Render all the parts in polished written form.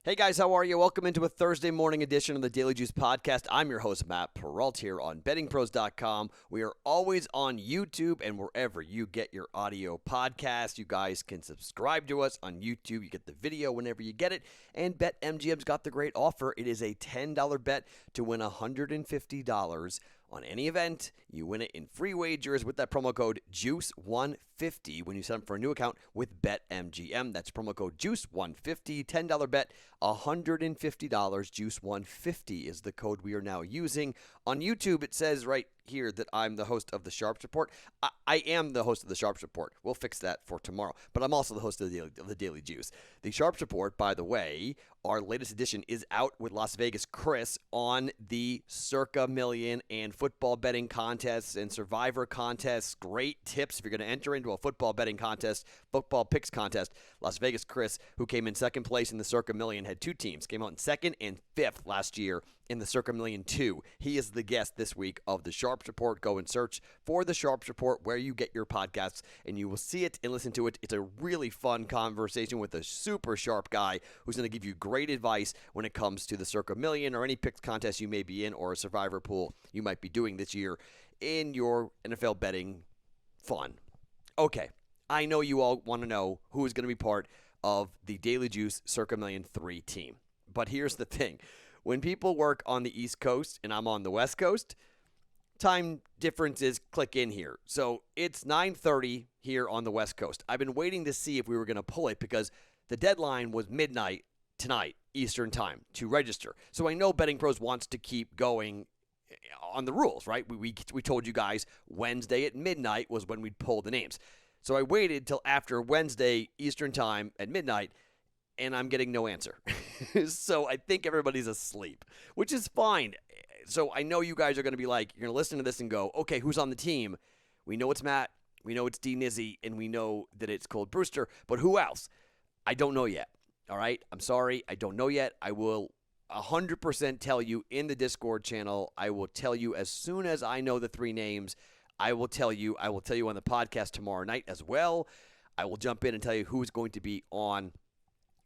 Hey guys, how are you? Welcome into a Thursday morning edition of the Daily Juice Podcast. I'm your host, Matt Perrault, here on BettingPros.com. We are always on YouTube and wherever you get your audio podcast. You guys can subscribe to us on YouTube. You get the video whenever you get it. And BetMGM's got the great offer. It is a $10 bet to win $150 on any event. You win it in free wagers with that promo code JUICE150 when you sign up for a new account with BetMGM. That's promo code JUICE150, $10 bet, $150. JUICE150 is the code we are now using. On YouTube, it says right here that I'm the host of the Sharps Report. I am the host of the Sharps Report. We'll fix that for tomorrow. But I'm also the host of the Daily Juice. The Sharps Report, by the way, our latest edition is out with Las Vegas Chris on the Circa Million and football betting contests and Survivor contests. Great tips if you're going to enter into a football betting contest, football picks contest. Las Vegas Chris, who came in second place in the Circa Million, had two teams, came out in second and fifth last year in the Circa Million 2. He is the guest this week of the Sharps Report. Go and search for the Sharps Report where you get your podcasts, and you will see it and listen to it. It's a really fun conversation with a super sharp guy who's going to give you great advice when it comes to the Circa Million or any picks contest you may be in or a Survivor pool you might be doing this year in your NFL betting fun. Okay, I know you all want to know who is going to be part of the Daily Juice Circa Million 3 team. But here's the thing. When people work on the East Coast and I'm on the West Coast, time differences click in here. So it's 9:30 here on the West Coast. I've been waiting to see if we were going to pull it because the deadline was midnight tonight, Eastern time, to register. So I know BettingPros wants to keep going on the rules, right? We told you guys Wednesday at midnight was when we'd pull the names. So I waited till after Wednesday, Eastern time at midnight, and I'm getting no answer. So I think everybody's asleep, which is fine. So I know you guys are going to be like, you're going to listen to this and go, okay, who's on the team? We know it's Matt, we know it's D Nizzy, and we know that it's Cold Brewster, but who else? I don't know yet. All right? I'm sorry, I don't know yet. I will 100% tell you in the Discord channel. I will tell you as soon as I know the three names. I will tell you on the podcast tomorrow night as well. I will jump in and tell you who's going to be on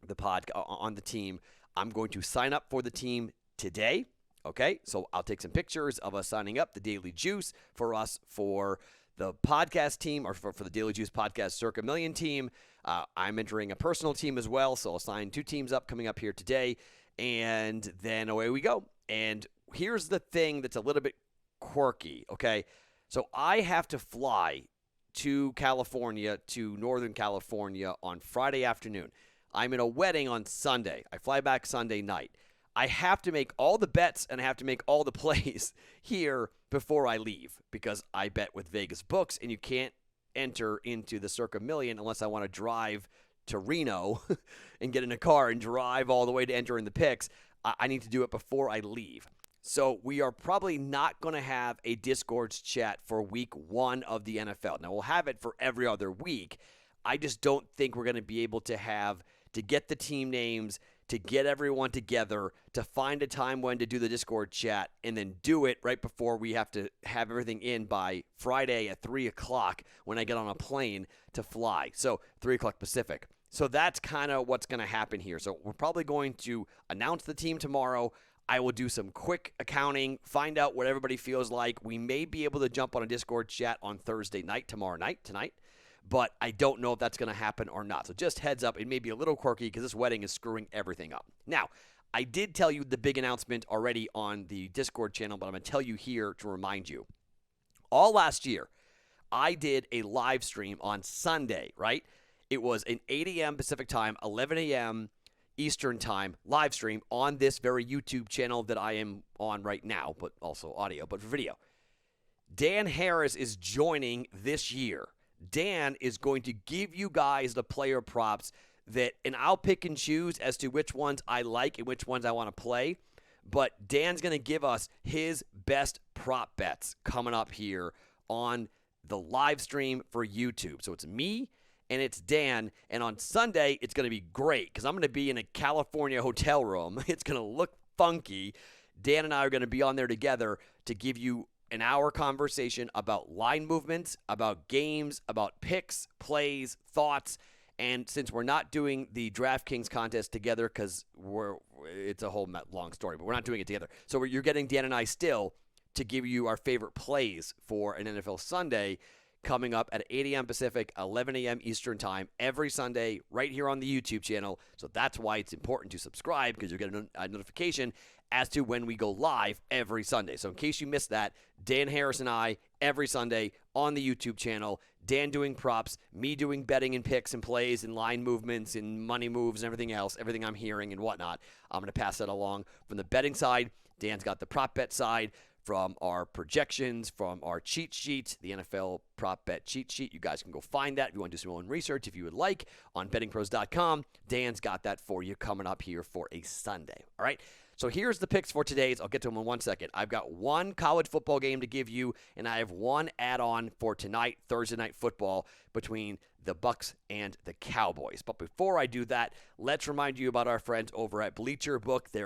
the on the team. I'm going to sign up for the team today. Okay, so I'll take some pictures of us signing up, the Daily Juice for us for the podcast team, or for the Daily Juice podcast Circa Million team. I'm entering a personal team as well, so I'll sign two teams up coming up here today, and then away we go. And here's the thing that's a little bit quirky, okay? So I have to fly to California, to Northern California on Friday afternoon. I'm in a wedding on Sunday. I fly back Sunday night. I have to make all the bets and I have to make all the plays here before I leave because I bet with Vegas Books, and you can't enter into the Circa Million unless I want to drive to Reno and get in a car and drive all the way to enter in the picks. I need to do it before I leave. So we are probably not going to have a Discord chat for week 1 of the NFL. Now, we'll have it for every other week. I just don't think we're going to be able to get the team names, to get everyone together, to find a time when to do the Discord chat, and then do it right before we have to have everything in by Friday at 3 o'clock when I get on a plane to fly. So 3 o'clock Pacific. So that's kind of what's going to happen here. So we're probably going to announce the team tomorrow. I will do some quick accounting, find out what everybody feels like. We may be able to jump on a Discord chat on Thursday night, tonight. But I don't know if that's going to happen or not. So just heads up, it may be a little quirky because this wedding is screwing everything up. Now, I did tell you the big announcement already on the Discord channel, but I'm going to tell you here to remind you. All last year, I did a live stream on Sunday, right? It was an 8 a.m. Pacific time, 11 a.m. Eastern time live stream on this very YouTube channel that I am on right now, but also audio, but for video. Dan Harris is joining this year. Dan is going to give you guys the player props and I'll pick and choose as to which ones I like and which ones I want to play. But Dan's going to give us his best prop bets coming up here on the live stream for YouTube. So it's me and it's Dan. And on Sunday, it's going to be great because I'm going to be in a California hotel room. It's going to look funky. Dan and I are going to be on there together to give you an hour conversation about line movements, about games, about picks, plays, thoughts, And since we're not doing the DraftKings contest together because it's a whole long story, but we're not doing it together. So you're getting Dan and I still to give you our favorite plays for an NFL Sunday coming up at 8 a.m. Pacific, 11 a.m. Eastern Time every Sunday right here on the YouTube channel. So that's why it's important to subscribe, because you'll get a notification as to when we go live every Sunday. So in case you missed that, Dan Harris and I every Sunday on the YouTube channel, Dan doing props, me doing betting and picks and plays and line movements and money moves and everything else, everything I'm hearing and whatnot. I'm going to pass that along from the betting side. Dan's got the prop bet side. From our projections, from our cheat sheet, the NFL prop bet cheat sheet. You guys can go find that if you want to do some own research, if you would like, on BettingPros.com. Dan's got that for you coming up here for a Sunday. All right, so here's the picks for today's. I'll get to them in 1 second. I've got one college football game to give you, and I have one add-on for tonight, Thursday Night Football, between the Bucs and the Cowboys. But before I do that, let's remind you about our friends over at Bleacher Book. They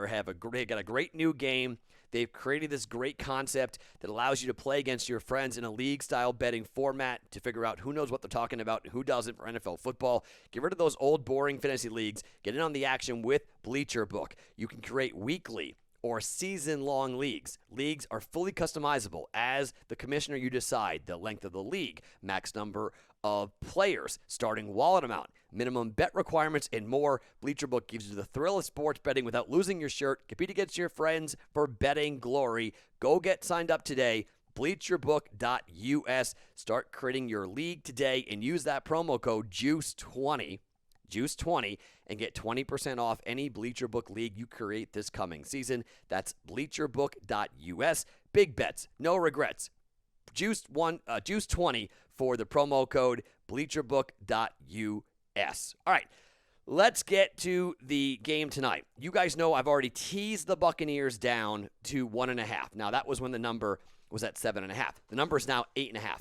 got a great new game. They've created this great concept that allows you to play against your friends in a league-style betting format to figure out who knows what they're talking about and who doesn't for NFL football. Get rid of those old, boring fantasy leagues. Get in on the action with Bleacher Book. You can create weekly or season-long leagues. Leagues are fully customizable. As the commissioner, you decide the length of the league, max number of players, starting wallet amount, minimum bet requirements, and more. Bleacher Book gives you the thrill of sports betting without losing your shirt. Compete against your friends for betting glory. Go get signed up today. BleacherBook.us. Start creating your league today and use that promo code JUICE20, JUICE20, and get 20% off any Bleacher Book league you create this coming season. That's BleacherBook.us. Big bets, no regrets. JUICE20 for the promo code BleacherBook.us. All right, let's get to the game tonight. You guys know I've already teased the Buccaneers down to 1.5. Now, that was when the number was at 7.5. The number is now 8.5.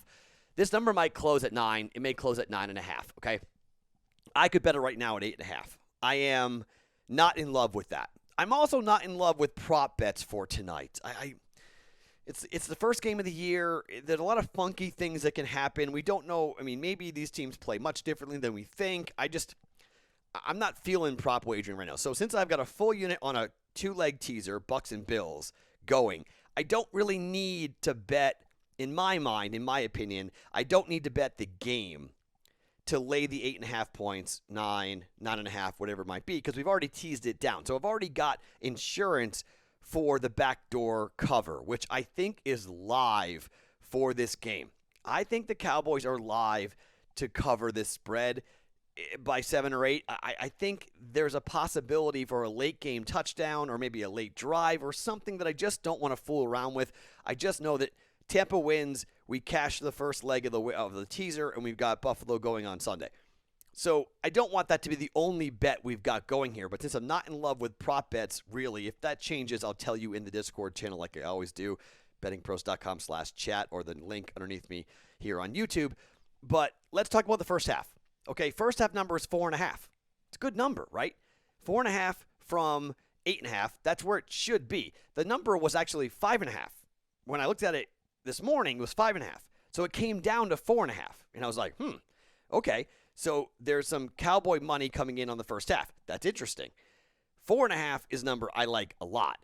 This number might close at 9. It may close at 9.5, okay? I could bet it right now at 8.5. I am not in love with that. I'm also not in love with prop bets for tonight. It's the first game of the year. There's a lot of funky things that can happen. We don't know. I mean, maybe these teams play much differently than we think. I'm not feeling prop wagering right now. So since I've got a full unit on a two-leg teaser, Bucs and Bills, going, I don't really need to bet, in my mind, in my opinion, I don't need to bet the game to lay the 8.5 points, 9, 9.5, whatever it might be, because we've already teased it down. So I've already got insurance for the backdoor cover, which I think is live for this game. I think the Cowboys are live to cover this spread by 7 or 8. I think there's a possibility for a late game touchdown or maybe a late drive or something that I just don't want to fool around with. I just know that Tampa wins. We cash the first leg of the teaser, and we've got Buffalo going on Sunday. So I don't want that to be the only bet we've got going here. But since I'm not in love with prop bets, really, if that changes, I'll tell you in the Discord channel like I always do, bettingpros.com/chat, or the link underneath me here on YouTube. But let's talk about the first half. Okay, first half number is 4.5. It's a good number, right? 4.5 from 8.5. That's where it should be. The number was actually 5.5. When I looked at it this morning, it was 5.5. So it came down to 4.5. And I was like, okay. So there's some Cowboy money coming in on the first half. That's interesting. 4.5 is a number I like a lot.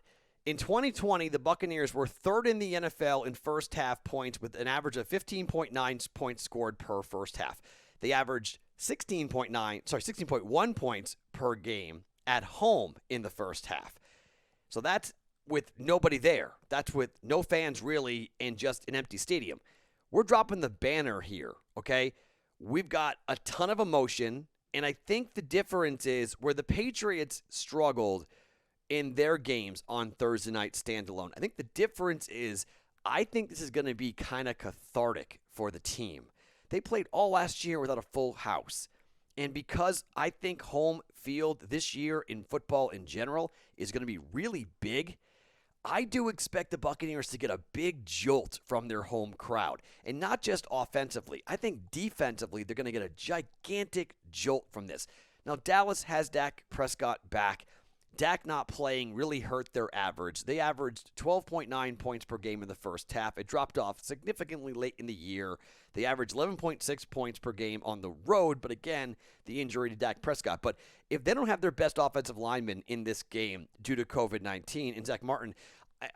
In 2020, the Buccaneers were third in the NFL in first half points with an average of 15.9 points scored per first half. They averaged 16.1 points per game at home in the first half. So that's with nobody there. That's with no fans really and just an empty stadium. We're dropping the banner here, okay? We've got a ton of emotion, and I think the difference is where the Patriots struggled in their games on Thursday night standalone. I think the difference is I think this is going to be kind of cathartic for the team. They played all last year without a full house. And because I think home field this year in football in general is going to be really big, I do expect the Buccaneers to get a big jolt from their home crowd. And not just offensively. I think defensively they're going to get a gigantic jolt from this. Now, Dallas has Dak Prescott back. Dak not playing really hurt their average. They averaged 12.9 points per game in the first half. It dropped off significantly late in the year. They averaged 11.6 points per game on the road, but again, the injury to Dak Prescott. But if they don't have their best offensive lineman in this game due to COVID-19 and Zach Martin,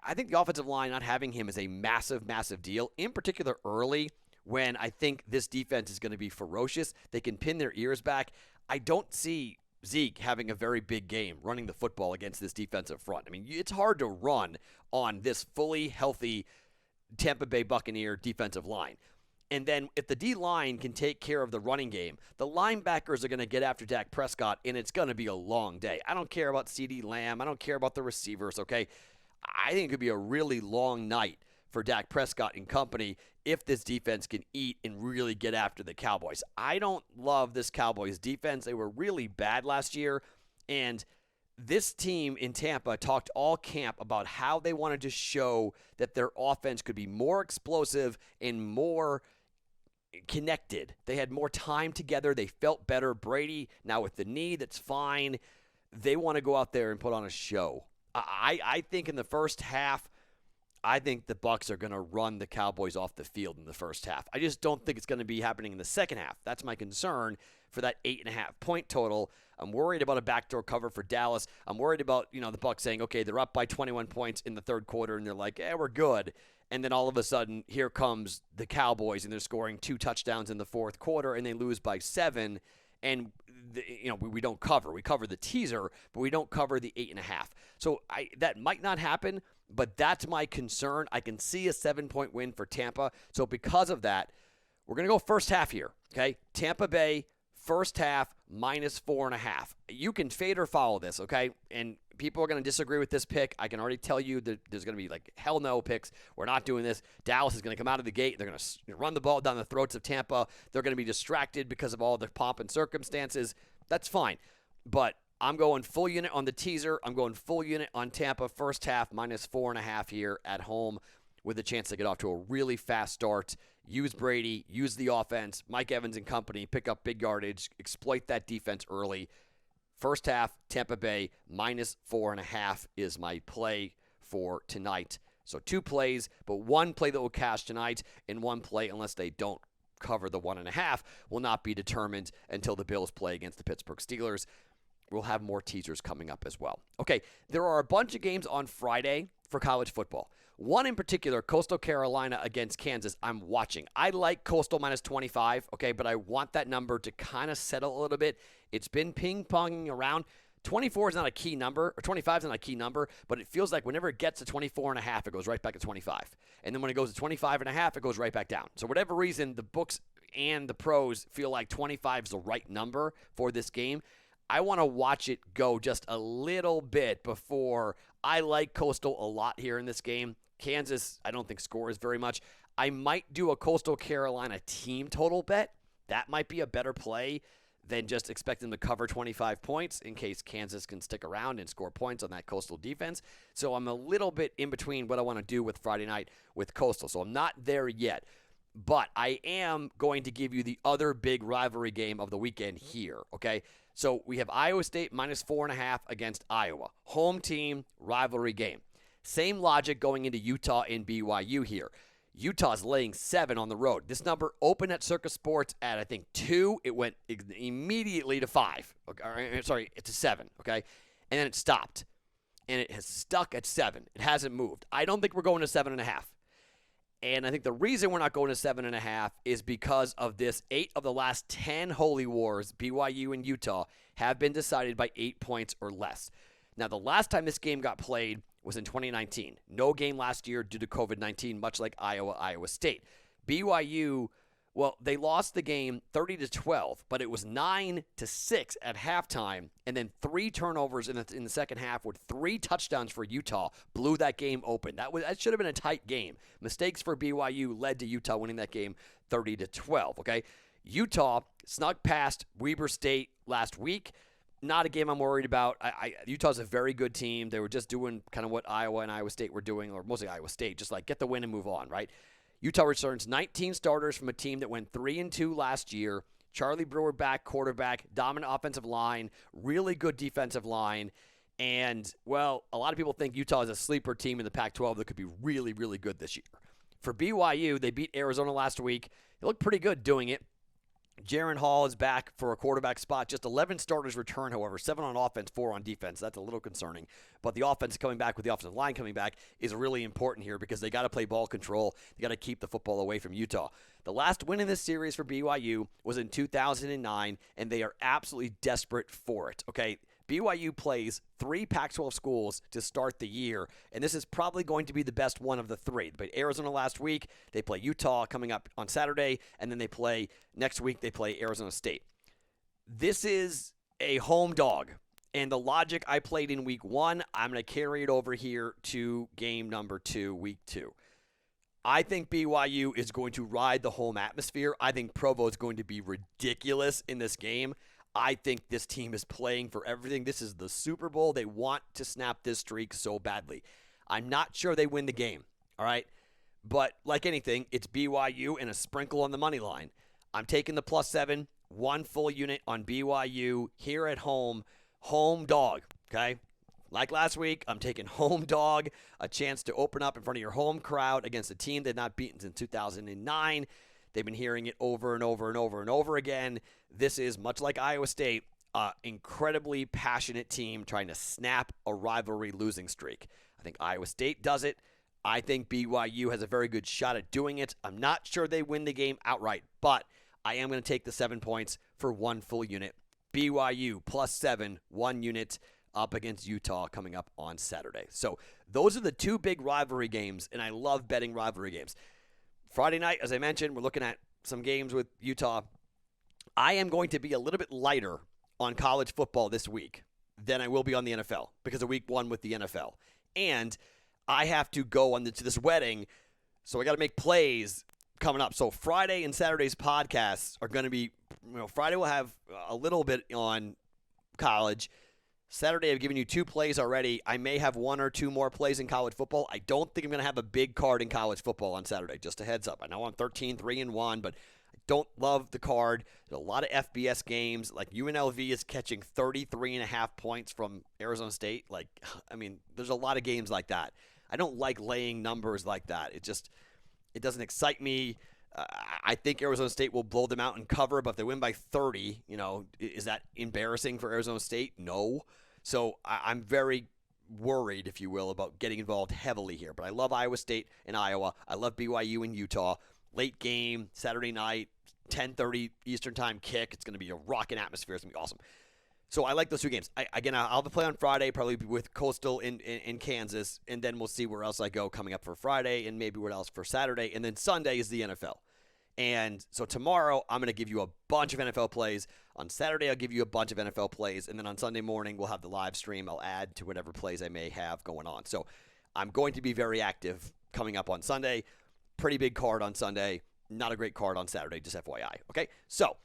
I think the offensive line not having him is a massive, massive deal, in particular early when I think this defense is going to be ferocious. They can pin their ears back. I don't see Zeke having a very big game running the football against this defensive front. I mean, it's hard to run on this fully healthy Tampa Bay Buccaneer defensive line. And then if the D-line can take care of the running game, the linebackers are going to get after Dak Prescott, and it's going to be a long day. I don't care about CeeDee Lamb. I don't care about the receivers, okay? I think it could be a really long night for Dak Prescott and company if this defense can eat and really get after the Cowboys. I don't love this Cowboys defense. They were really bad last year, and this team in Tampa talked all camp about how they wanted to show that their offense could be more explosive and more connected. They had more time together. They felt better. Brady, now with the knee, that's fine. They want to go out there and put on a show. I think in the first half, I think the Bucs are going to run the Cowboys off the field in the first half. I just don't think it's going to be happening in the second half. That's my concern for that 8.5-point total. I'm worried about a backdoor cover for Dallas. I'm worried about, the Bucs saying, okay, they're up by 21 points in the third quarter, and they're like, we're good. And then all of a sudden, here comes the Cowboys, and they're scoring 2 touchdowns in the fourth quarter, and they lose by 7. And we don't cover. We cover the teaser, but we don't cover the 8.5. So that might not happen, but that's my concern. I can see a 7-point win for Tampa. So because of that, we're going to go first half here, okay? Tampa Bay, first half, -4.5. You can fade or follow this, okay? And people are going to disagree with this pick. I can already tell you that there's going to be hell no picks. We're not doing this. Dallas is going to come out of the gate. They're going to run the ball down the throats of Tampa. They're going to be distracted because of all the pomp and circumstances. That's fine. But I'm going full unit on the teaser. I'm going full unit on Tampa first half, -4.5 here at home with a chance to get off to a really fast start. Use Brady, use the offense, Mike Evans and company, pick up big yardage, exploit that defense early. First half, Tampa Bay, -4.5 is my play for tonight. So 2 plays, but 1 play that will cash tonight, and 1 play, unless they don't cover the 1.5, will not be determined until the Bills play against the Pittsburgh Steelers. We'll have more teasers coming up as well. Okay, there are a bunch of games on Friday for college football. One in particular, Coastal Carolina against Kansas, I'm watching. I like Coastal -25, okay, but I want that number to kind of settle a little bit. It's been ping-ponging around. 24 is not a key number, or 25 is not a key number, but it feels like whenever it gets to 24.5, it goes right back to 25. And then when it goes to 25.5, it goes right back down. So whatever reason, the books and the pros feel like 25 is the right number for this game. I want to watch it go just a little bit before. I like Coastal a lot here in this game. Kansas, I don't think scores very much. I might do a Coastal Carolina team total bet. That might be a better play than just expect them to cover 25 points in case Kansas can stick around and score points on that Coastal defense. So I'm a little bit in between what I want to do with Friday night with Coastal. So I'm not there yet. But I am going to give you the other big rivalry game of the weekend here, okay? So we have Iowa State -4.5 against Iowa. Home team rivalry game. Same logic going into Utah and BYU here. Utah's laying 7 on the road. This number opened at Circa Sports at, I think, 2. It went immediately to 5. Okay, sorry, to 7, okay? And then it stopped. And it has stuck at 7. It hasn't moved. I don't think we're going to 7.5. And I think the reason we're not going to 7.5 is because of this. 8 of the last 10 Holy Wars, BYU and Utah, have been decided by 8 points or less. Now, the last time this game got played was in 2019. No game last year due to COVID-19, much like Iowa State. BYU, well, they lost the game 30-12, but it was 9-6 at halftime, and then 3 turnovers in the second half with 3 touchdowns for Utah blew that game open. That should have been a tight game. Mistakes for BYU led to Utah winning that game 30-12, okay? Utah snuck past Weber State last week. Not a game I'm worried about. Utah's a very good team. They were just doing kind of what Iowa and Iowa State were doing, or mostly Iowa State, just like get the win and move on, right? Utah returns 19 starters from a team that went 3-2 last year. Charlie Brewer back, quarterback, dominant offensive line, really good defensive line. And, well, a lot of people think Utah is a sleeper team in the Pac-12 that could be really, really good this year. For BYU, they beat Arizona last week. They looked pretty good doing it. Jaron Hall is back for a quarterback spot. Just 11 starters return, however, 7 on offense, 4 on defense. That's a little concerning. But the offense coming back with the offensive line coming back is really important here because they got to play ball control. They got to keep the football away from Utah. The last win in this series for BYU was in 2009, and they are absolutely desperate for it, okay? BYU plays 3 Pac-12 schools to start the year, and this is probably going to be the best one of the 3. They played Arizona last week. They play Utah coming up on Saturday, and then next week they play Arizona State. This is a home dog, and the logic I played in week 1, I'm going to carry it over here to game number 2, week 2. I think BYU is going to ride the home atmosphere. I think Provo is going to be ridiculous in this game. I think this team is playing for everything. This is the Super Bowl. They want to snap this streak so badly. I'm not sure they win the game, all right? But like anything, it's BYU and a sprinkle on the money line. I'm taking the +7, 1 full unit on BYU here at home dog, okay? Like last week, I'm taking home dog, a chance to open up in front of your home crowd against a team they've not beaten since 2009. They've been hearing it over and over and over and over again. This is, much like Iowa State, an incredibly passionate team trying to snap a rivalry losing streak. I think Iowa State does it. I think BYU has a very good shot at doing it. I'm not sure they win the game outright, but I am going to take the 7 points for 1 full unit. BYU +7, 1 unit up against Utah coming up on Saturday. So those are the 2 big rivalry games, and I love betting rivalry games. Friday night, as I mentioned, we're looking at some games with Utah. I am going to be a little bit lighter on college football this week than I will be on the NFL because of week 1 with the NFL. And I have to go to this wedding, so I got to make plays coming up. So Friday and Saturday's podcasts are going to be, Friday will have a little bit on college. Saturday, I've given you 2 plays already. I may have 1 or 2 more plays in college football. I don't think I'm going to have a big card in college football on Saturday. Just a heads up. I know I'm 13-3-1, but I don't love the card. There's a lot of FBS games. Like UNLV is catching 33.5 points from Arizona State. There's a lot of games like that. I don't like laying numbers like that. It doesn't excite me. I think Arizona State will blow them out and cover, but if they win by 30, is that embarrassing for Arizona State? No. So I'm very worried, if you will, about getting involved heavily here. But I love Iowa State and Iowa. I love BYU and Utah. Late game, Saturday night, 10:30 Eastern time kick. It's going to be a rocking atmosphere. It's going to be awesome. So I like those 2 games. I'll have a play on Friday, probably with Coastal in Kansas, and then we'll see where else I go coming up for Friday and maybe where else for Saturday. And then Sunday is the NFL. And so tomorrow, I'm going to give you a bunch of NFL plays. On Saturday, I'll give you a bunch of NFL plays. And then on Sunday morning, we'll have the live stream. I'll add to whatever plays I may have going on. So I'm going to be very active coming up on Sunday. Pretty big card on Sunday. Not a great card on Saturday, just FYI. Okay? So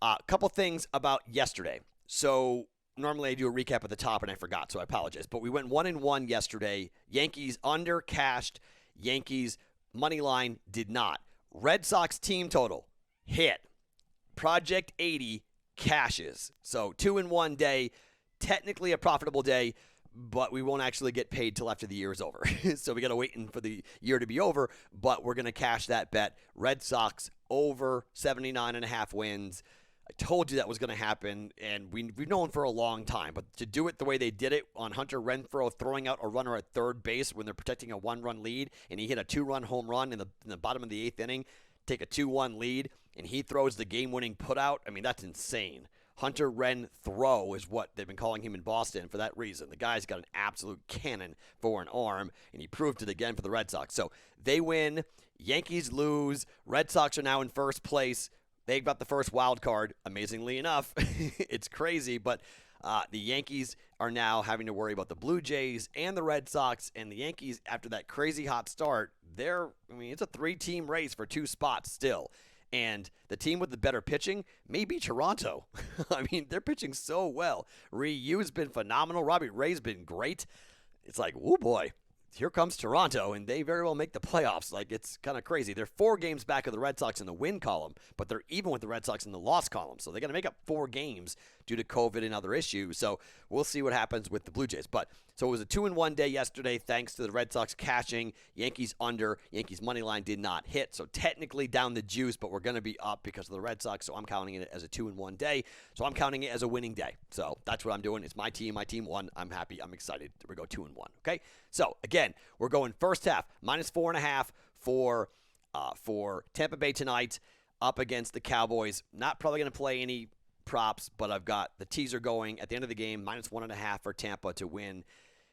a couple things about yesterday. So normally I do a recap at the top, and I forgot, so I apologize. But we went 1-1 yesterday. Yankees under cashed. Yankees money line did not. Red Sox team total hit. Project 80 cashes. So 2-1 day, technically a profitable day, but we won't actually get paid till after the year is over. So we got to wait for the year to be over, but we're going to cash that bet. Red Sox over 79.5 wins. I told you that was going to happen, and we've known for a long time. But to do it the way they did it on Hunter Renfroe throwing out a runner at third base when they're protecting a 1-run lead, and he hit a 2-run home run in the bottom of the 8th inning, take a 2-1 lead, and he throws the game-winning putout, that's insane. Hunter Renfroe is what they've been calling him in Boston for that reason. The guy's got an absolute cannon for an arm, and he proved it again for the Red Sox. So they win. Yankees lose. Red Sox are now in first place. They got the first wild card, amazingly enough. It's crazy, but the Yankees are now having to worry about the Blue Jays and the Red Sox, and the Yankees, after that crazy hot start, it's a 3-team race for 2 spots still. And the team with the better pitching may be Toronto. They're pitching so well. Ryu's been phenomenal. Robbie Ray's been great. It's like, oh boy, here comes Toronto, and they very well make the playoffs. It's kind of crazy. They're 4 games back of the Red Sox in the win column, but they're even with the Red Sox in the loss column. So they got to make up 4 games due to COVID and other issues. So we'll see what happens with the Blue Jays. But so it was a 2-1 day yesterday thanks to the Red Sox cashing. Yankees under. Yankees money line did not hit. So technically down the juice, but we're going to be up because of the Red Sox. So I'm counting it as a 2-1 day. So I'm counting it as a winning day. So that's what I'm doing. It's my team. My team won. I'm happy. I'm excited. We go 2-1. Okay. So again, we're going first half -4.5 for Tampa Bay tonight up against the Cowboys. Not probably going to play any props, but I've got the teaser going at the end of the game, -1.5 for Tampa to win.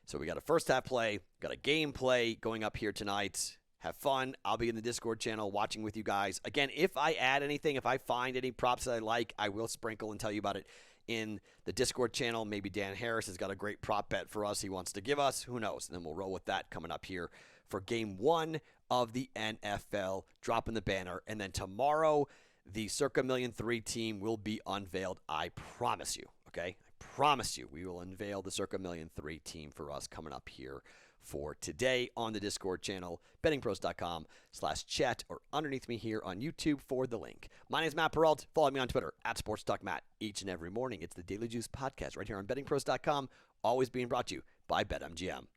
So we got a first half play, got a game play going up here tonight. Have fun. I'll be in the Discord channel watching with you guys. Again, if I add anything, if I find any props that I like, I will sprinkle and tell you about it in the Discord channel. Maybe Dan Harris has got a great prop bet for us he wants to give us. Who knows? And then we'll roll with that coming up here for game 1 of the NFL, dropping the banner. And then tomorrow, the Circa Million 3 team will be unveiled. I promise you, okay? I promise you we will unveil the Circa Million 3 team for us coming up here for today on the Discord channel, bettingpros.com/chat, or underneath me here on YouTube for the link. My name is Matt Perrault. Follow me on Twitter @SportsTalkMatt. Each and every morning, it's the Daily Juice podcast right here on bettingpros.com, always being brought to you by BetMGM.